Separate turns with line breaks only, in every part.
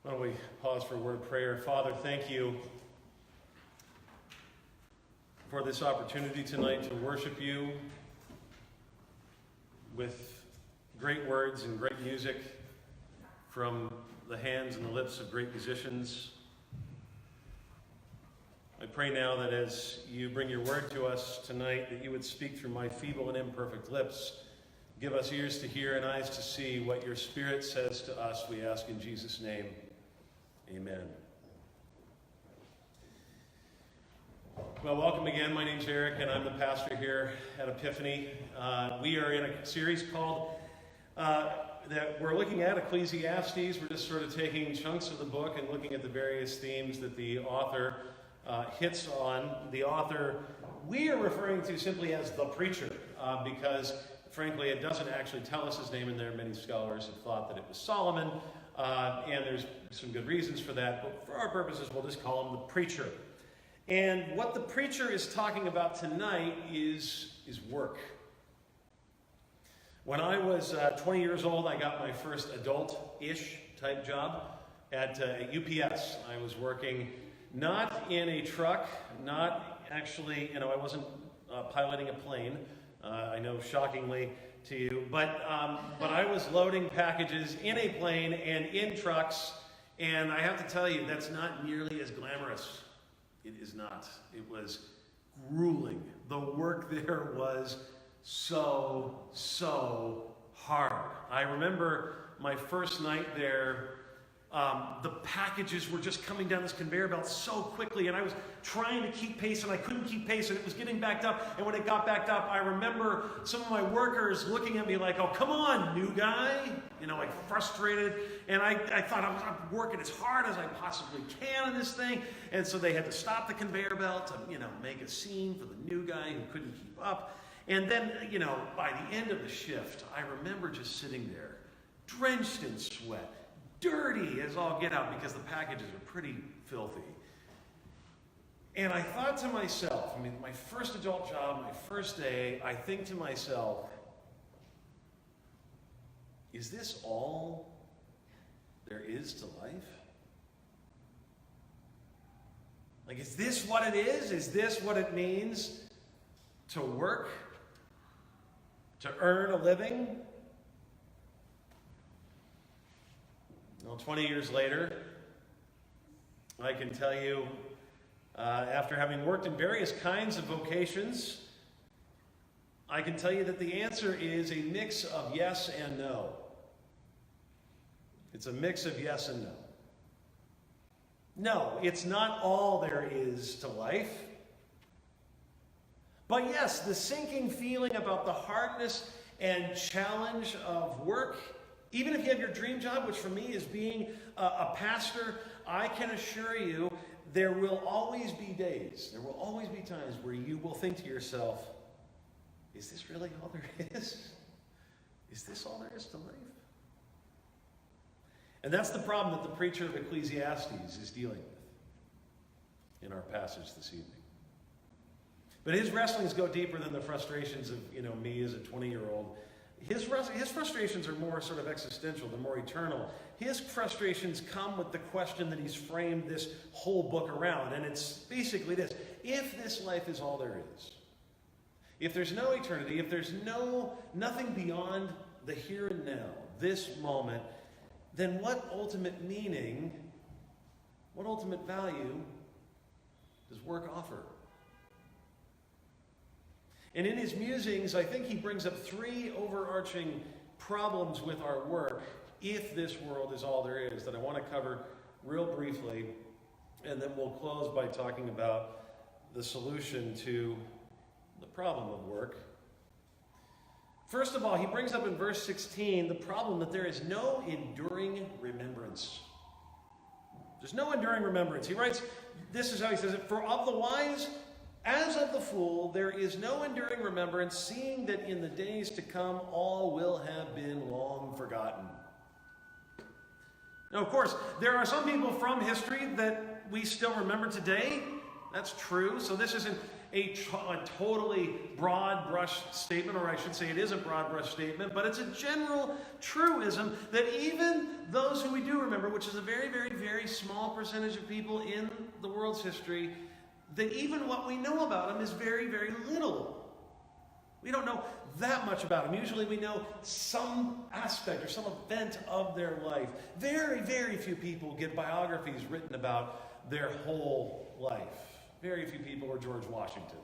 Why don't we pause for a word of prayer. Father, thank you for this opportunity tonight to worship you with great words and great music from the hands and the lips of great musicians. I pray now that as you bring your word to us tonight, that you would speak through my feeble and imperfect lips. Give us ears to hear and eyes to see what your Spirit says to us, we ask in Jesus' name. Amen. Well, welcome again. My name's Erick, and I'm the pastor here at Epiphany. We are in a series called, that we're looking at Ecclesiastes. We're just sort of taking chunks of the book and looking at the various themes that the author hits on. The author we are referring to simply as the preacher, because frankly it doesn't actually tell us his name in there. Many scholars have thought that it was Solomon, and there's some good reasons for that, but for our purposes we'll just call him the preacher. And what the preacher is talking about tonight is work. When I was 20 years old, I got my first adult-ish type job at UPS. I was working not in a truck, not actually, I wasn't piloting a plane, I know shockingly to you, but I was loading packages in a plane and in trucks, and I have to tell you, that's not nearly as glamorous. It is not. It was grueling. The work there was so hard. I remember my first night there, the packages were just coming down this conveyor belt so quickly, and I was trying to keep pace, and I couldn't keep pace, and it was getting backed up, and when it got backed up, I remember some of my workers looking at me like, oh, come on, new guy, like frustrated, and I thought I'm working as hard as I possibly can in this thing, and so they had to stop the conveyor belt to, make a scene for the new guy who couldn't keep up, and then, by the end of the shift, I remember just sitting there, drenched in sweat, dirty as all get out because the packages are pretty filthy. And I thought to myself, my first adult job, my first day, I think to myself, is this all there is to life? Is this what it is? Is this what it means to work? To earn a living? Well, 20 years later, I can tell you, after having worked in various kinds of vocations, I can tell you that the answer is a mix of yes and no. It's a mix of yes and no. No, it's not all there is to life. But yes, the sinking feeling about the hardness and challenge of work, even if you have your dream job, which for me is being a pastor, I can assure you there will always be days, there will always be times where you will think to yourself, is this really all there is? Is this all there is to life? And that's the problem that the preacher of Ecclesiastes is dealing with in our passage this evening. But his wrestlings go deeper than the frustrations of, me as a 20-year-old. His frustrations are more sort of existential, they're more eternal. His frustrations come with the question that he's framed this whole book around, and it's basically this: if this life is all there is, if there's no eternity, if there's nothing beyond the here and now, this moment, then what ultimate meaning, what ultimate value does work offer? And in his musings, I think he brings up three overarching problems with our work, if this world is all there is, that I want to cover real briefly, and then we'll close by talking about the solution to the problem of work. First of all, he brings up in verse 16 the problem that there is no enduring remembrance. There's no enduring remembrance. He writes, this is how he says it: for of the wise as of the fool, there is no enduring remembrance, seeing that in the days to come all will have been long forgotten. Now, of course, there are some people from history that we still remember today. That's true. So this isn't a totally broad brush statement, or I should say it is a broad brush statement, but it's a general truism that even those who we do remember, which is a very, very, very small percentage of people in the world's history, that even what we know about them is very, very little. We don't know that much about them. Usually we know some aspect or some event of their life. Very, very few people get biographies written about their whole life. Very few people are George Washington.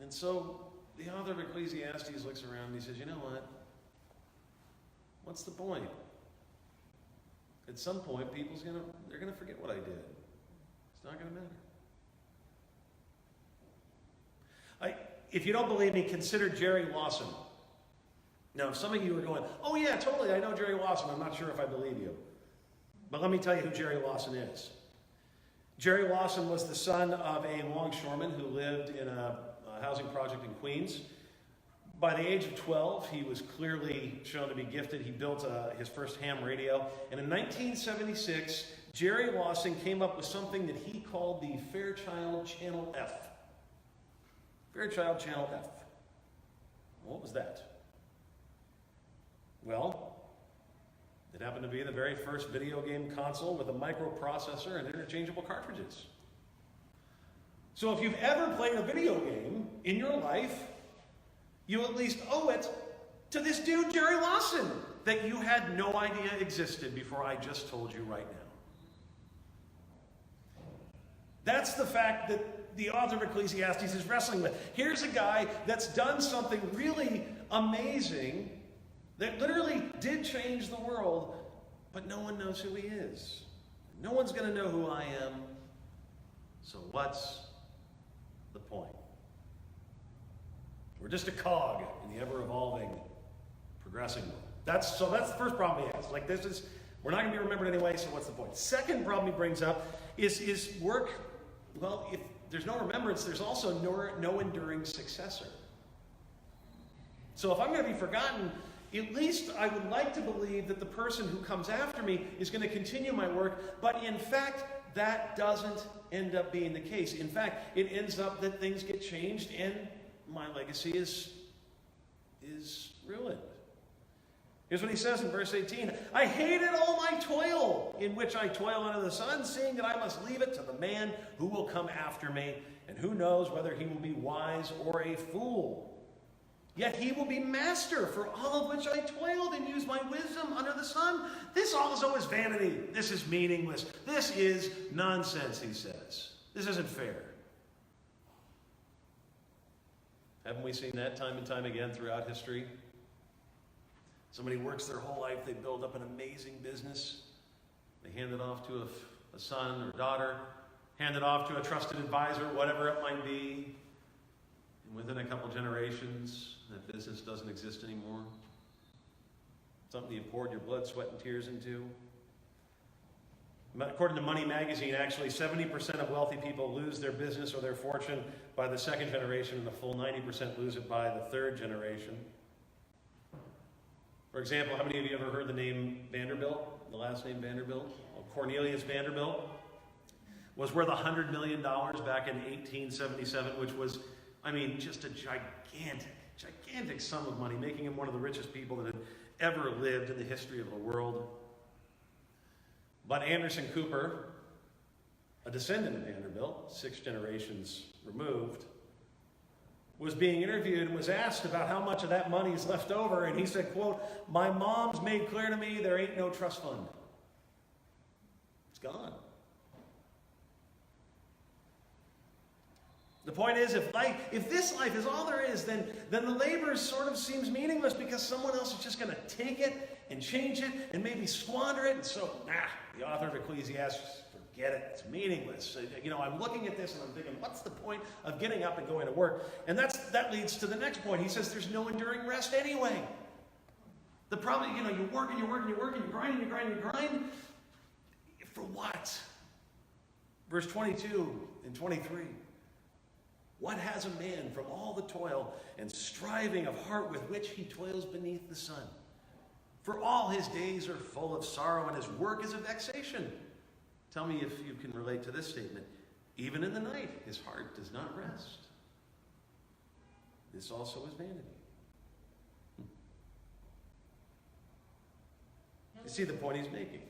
And so the author of Ecclesiastes looks around and he says, you know what? What's the point? At some point, they're going to forget what I did. It's not going to matter. If you don't believe me, consider Jerry Lawson. Now, if some of you are going, oh yeah, totally, I know Jerry Lawson. I'm not sure if I believe you. But let me tell you who Jerry Lawson is. Jerry Lawson was the son of a longshoreman who lived in a housing project in Queens. By the age of 12, he was clearly shown to be gifted. He built his first ham radio. And in 1976, Jerry Lawson came up with something that he called the Fairchild Channel F. Fairchild Channel F. What was that? Well, it happened to be the very first video game console with a microprocessor and interchangeable cartridges. So if you've ever played a video game in your life, you at least owe it to this dude, Jerry Lawson, that you had no idea existed before I just told you right now. That's the fact that the author of Ecclesiastes is wrestling with. Here's a guy that's done something really amazing that literally did change the world, but no one knows who he is. No one's going to know who I am. So what's the point? We're just a cog in the ever-evolving, progressing world. That's the first problem he has. We're not going to be remembered anyway, so what's the point? Second problem he brings up is work. Well, if there's no remembrance, there's also no enduring successor. So if I'm going to be forgotten, at least I would like to believe that the person who comes after me is going to continue my work, but in fact, that doesn't end up being the case. In fact, it ends up that things get changed and my legacy is ruined. Here's what he says in verse 18. I hated all my toil, in which I toil under the sun, seeing that I must leave it to the man who will come after me, and who knows whether he will be wise or a fool. Yet he will be master for all of which I toiled and used my wisdom under the sun. This also is vanity. This is meaningless. This is nonsense, he says. This isn't fair. Haven't we seen that time and time again throughout history? Somebody works their whole life, they build up an amazing business, they hand it off to a son or daughter, hand it off to a trusted advisor, whatever it might be, and within a couple generations, that business doesn't exist anymore. Something you poured your blood, sweat, and tears into. According to Money Magazine, actually 70% of wealthy people lose their business or their fortune by the second generation, and the full 90% lose it by the third generation. For example, how many of you ever heard the name Vanderbilt? The last name Vanderbilt? Well, Cornelius Vanderbilt was worth $100 million back in 1877, which was, just a gigantic sum of money, making him one of the richest people that had ever lived in the history of the world. But Anderson Cooper, a descendant of Vanderbilt, 6 generations removed, was being interviewed and was asked about how much of that money is left over, and he said, quote, my mom's made clear to me there ain't no trust fund. It's gone. The point is, if this life is all there is, then the labor sort of seems meaningless because someone else is just going to take it and change it and maybe squander it. And so, the author of Ecclesiastes, forget it. It's meaningless. I'm looking at this and I'm thinking, what's the point of getting up and going to work? And that leads to the next point. He says there's no enduring rest anyway. The problem, you work and you work and you work and you grind and you grind and you grind. For what? Verse 22 and 23. What has a man from all the toil and striving of heart with which he toils beneath the sun? For all his days are full of sorrow, and his work is a vexation. Tell me if you can relate to this statement. Even in the night, his heart does not rest. This also is vanity. You see the point he's making?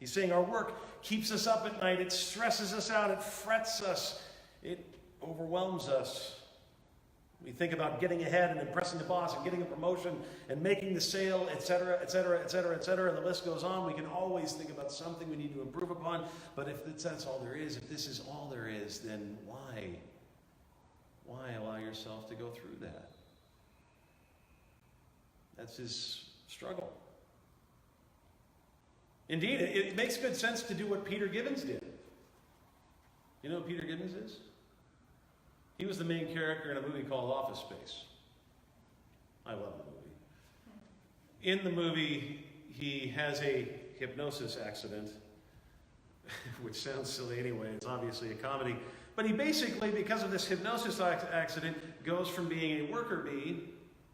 He's saying our work keeps us up at night. It stresses us out. It frets us. It overwhelms us. We think about getting ahead and impressing the boss and getting a promotion and making the sale, etc., etc., etc., etc., and the list goes on. We can always think about something we need to improve upon. But if that's all there is, if this is all there is, then why? Why allow yourself to go through that? That's his struggle. Indeed, it makes good sense to do what Peter Gibbons did. You know who Peter Gibbons is? He was the main character in a movie called Office Space. I love the movie. In the movie, he has a hypnosis accident, which sounds silly anyway. It's obviously a comedy. But he basically, because of this hypnosis accident, goes from being a worker bee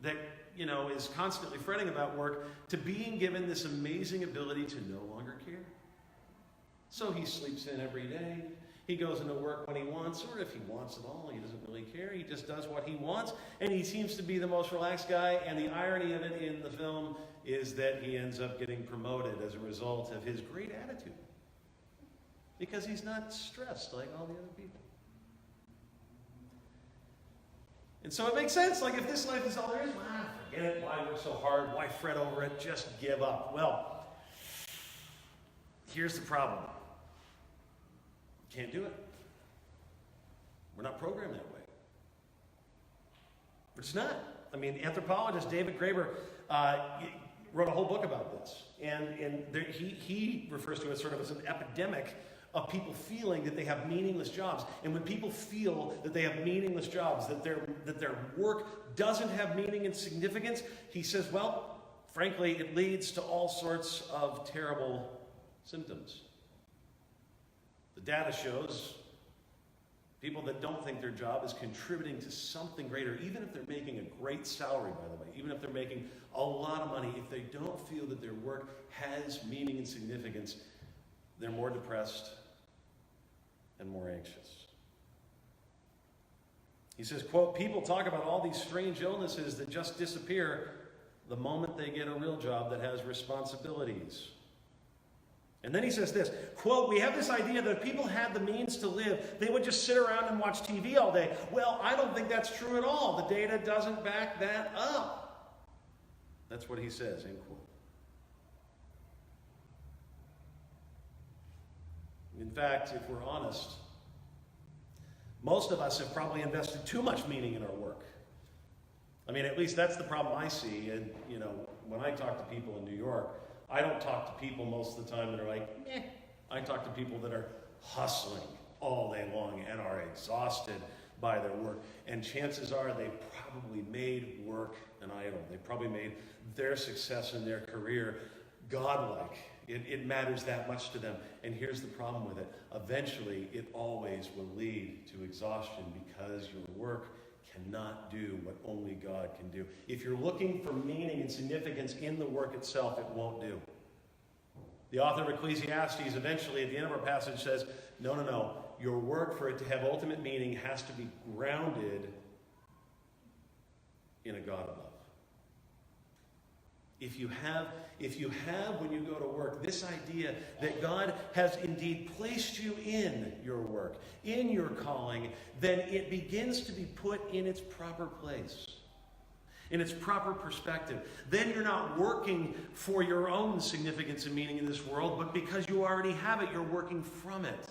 that, is constantly fretting about work to being given this amazing ability to no longer care. So he sleeps in every day. He goes into work when he wants, or if he wants at all, he doesn't really care. He just does what he wants, and he seems to be the most relaxed guy. And the irony of it in the film is that he ends up getting promoted as a result of his great attitude, because he's not stressed like all the other people. And so it makes sense. Like, if this life is all there is, forget it. Why work so hard? Why fret over it? Just give up. Well, here's the problem. Can't do it. We're not programmed that way. We're just not. I mean, anthropologist David Graeber wrote a whole book about this. And he refers to it sort of as an epidemic of people feeling that they have meaningless jobs. And when people feel that they have meaningless jobs, that their work doesn't have meaning and significance, he says, well, frankly, it leads to all sorts of terrible symptoms. The data shows people that don't think their job is contributing to something greater, even if they're making a great salary, by the way, even if they're making a lot of money, if they don't feel that their work has meaning and significance, they're more depressed and more anxious. He says, quote, people talk about all these strange illnesses that just disappear the moment they get a real job that has responsibilities. And then he says this, quote, we have this idea that if people had the means to live, they would just sit around and watch TV all day. Well, I don't think that's true at all. The data doesn't back that up. That's what he says, end quote. In fact, if we're honest, most of us have probably invested too much meaning in our work. I mean, at least that's the problem I see. And, when I talk to people in New York, I don't talk to people most of the time that are like, eh. I talk to people that are hustling all day long and are exhausted by their work. And chances are they probably made work an idol. They probably made their success in their career godlike. It matters that much to them. And here's the problem with it. Eventually, it always will lead to exhaustion because your work cannot do what only God can do. If you're looking for meaning and significance in the work itself, it won't do. The author of Ecclesiastes eventually at the end of our passage says, no. Your work, for it to have ultimate meaning, has to be grounded in a God of love. If you have when you go to work this idea that God has indeed placed you in your work, in your calling, then it begins to be put in its proper place, in its proper perspective. Then you're not working for your own significance and meaning in this world, but because you already have it, you're working from it.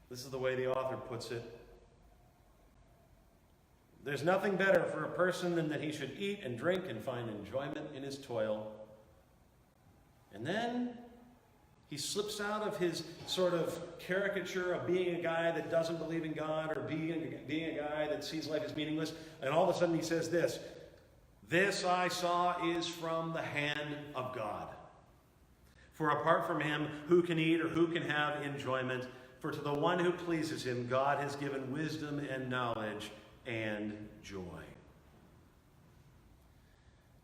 This is the way the author puts it. There's nothing better for a person than that he should eat and drink and find enjoyment in his toil. And then he slips out of his sort of caricature of being a guy that doesn't believe in God or being a guy that sees life as meaningless. And all of a sudden he says this, "This I saw is from the hand of God. For apart from him, who can eat or who can have enjoyment? For to the one who pleases him, God has given wisdom and knowledge and joy."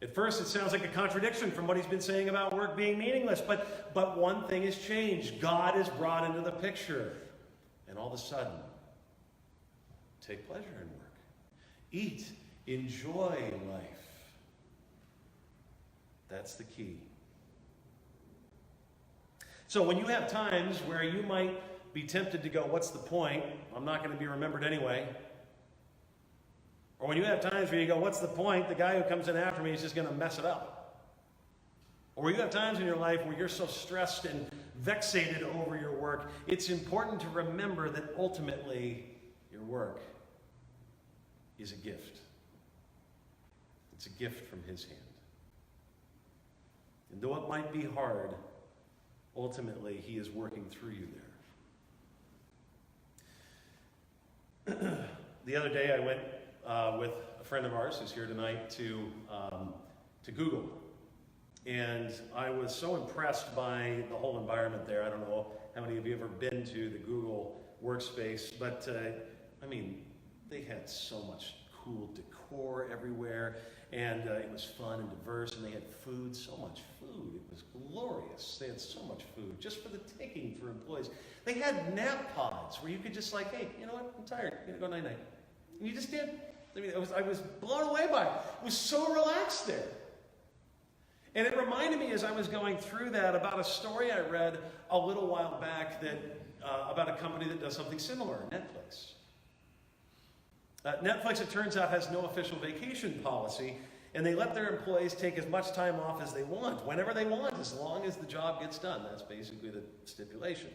At first, it sounds like a contradiction from what he's been saying about work being meaningless, but one thing has changed. God is brought into the picture. And all of a sudden, take pleasure in work. Eat, enjoy life. That's the key. So when you have times where you might be tempted to go, what's the point? I'm not going to be remembered anyway. Or when you have times where you go, what's the point? The guy who comes in after me is just going to mess it up. Or you have times in your life where you're so stressed and vexated over your work. It's important to remember that ultimately your work is a gift. It's a gift from his hand. And though it might be hard, ultimately he is working through you there. The other day I went with a friend of ours who's here tonight to Google. And I was so impressed by the whole environment there. I don't know how many of you have ever been to the Google workspace, but they had so much cool decor everywhere, and it was fun and diverse, and they had food, so much food. It was glorious. They had so much food, just for the taking for employees. They had nap pods where you could just hey, you know what, I'm tired, I'm gonna go night-night. And you just did. I was blown away by it. It was so relaxed there. And it reminded me as I was going through that about a story I read a little while back that about a company that does something similar, Netflix. Netflix, it turns out, has no official vacation policy, and they let their employees take as much time off as they want, whenever they want, as long as the job gets done. That's basically the stipulation.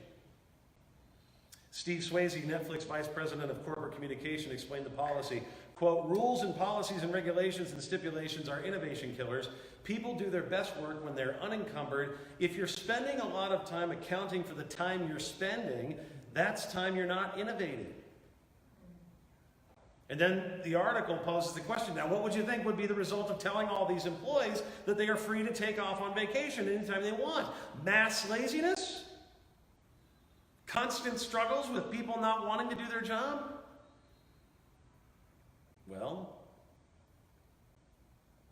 Steve Swayze, Netflix Vice President of Corporate Communication, explained the policy. Quote, rules and policies and regulations and stipulations are innovation killers. People do their best work when they're unencumbered. If you're spending a lot of time accounting for the time you're spending, that's time you're not innovating. And then the article poses the question, now what would you think would be the result of telling all these employees that they are free to take off on vacation anytime they want? Mass laziness? Constant struggles with people not wanting to do their job? Well,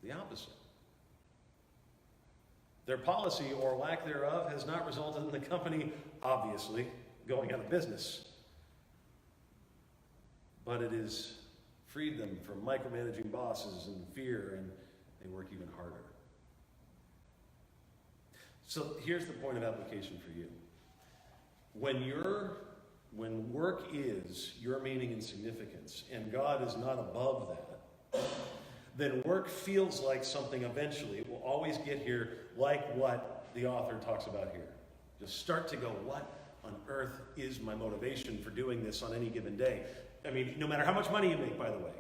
the opposite. Their policy, or lack thereof, has not resulted in the company, obviously, going out of business. But it has freed them from micromanaging bosses and fear, and they work even harder. So here's the point of application for you. When work is your meaning and significance, and God is not above that, then work feels like something eventually. It will always get here like what the author talks about here. Just start to go, what on earth is my motivation for doing this on any given day? No matter how much money you make, by the way,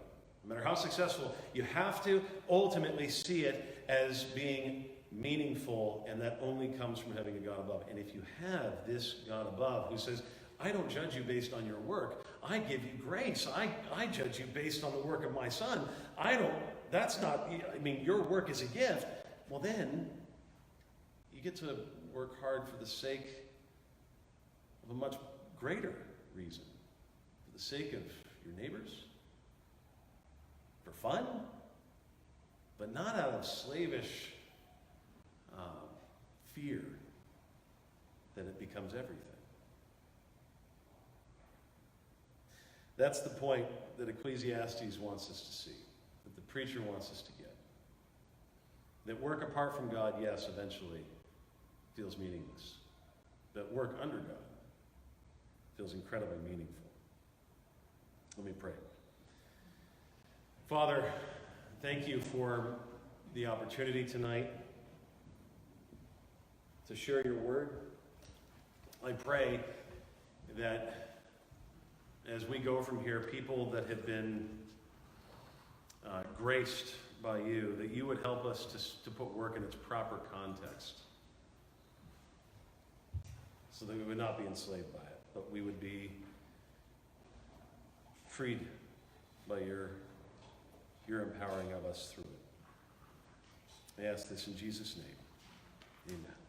no matter how successful, you have to ultimately see it as being meaningful, and that only comes from having a God above. And if you have this God above who says, I don't judge you based on your work, I give you grace, I judge you based on the work of my son, your work is a gift, well then, you get to work hard for the sake of a much greater reason. For the sake of your neighbors, for fun, but not out of slavish fear that it becomes everything. That's the point that Ecclesiastes wants us to see, that the preacher wants us to get. That work apart from God, yes, eventually feels meaningless. But work under God feels incredibly meaningful. Let me pray. Father, thank you for the opportunity tonight to share your word. I pray that as we go from here, people that have been graced by you, that you would help us to put work in its proper context, so that we would not be enslaved by it, but we would be freed by your empowering of us through it. I ask this in Jesus' name. Amen.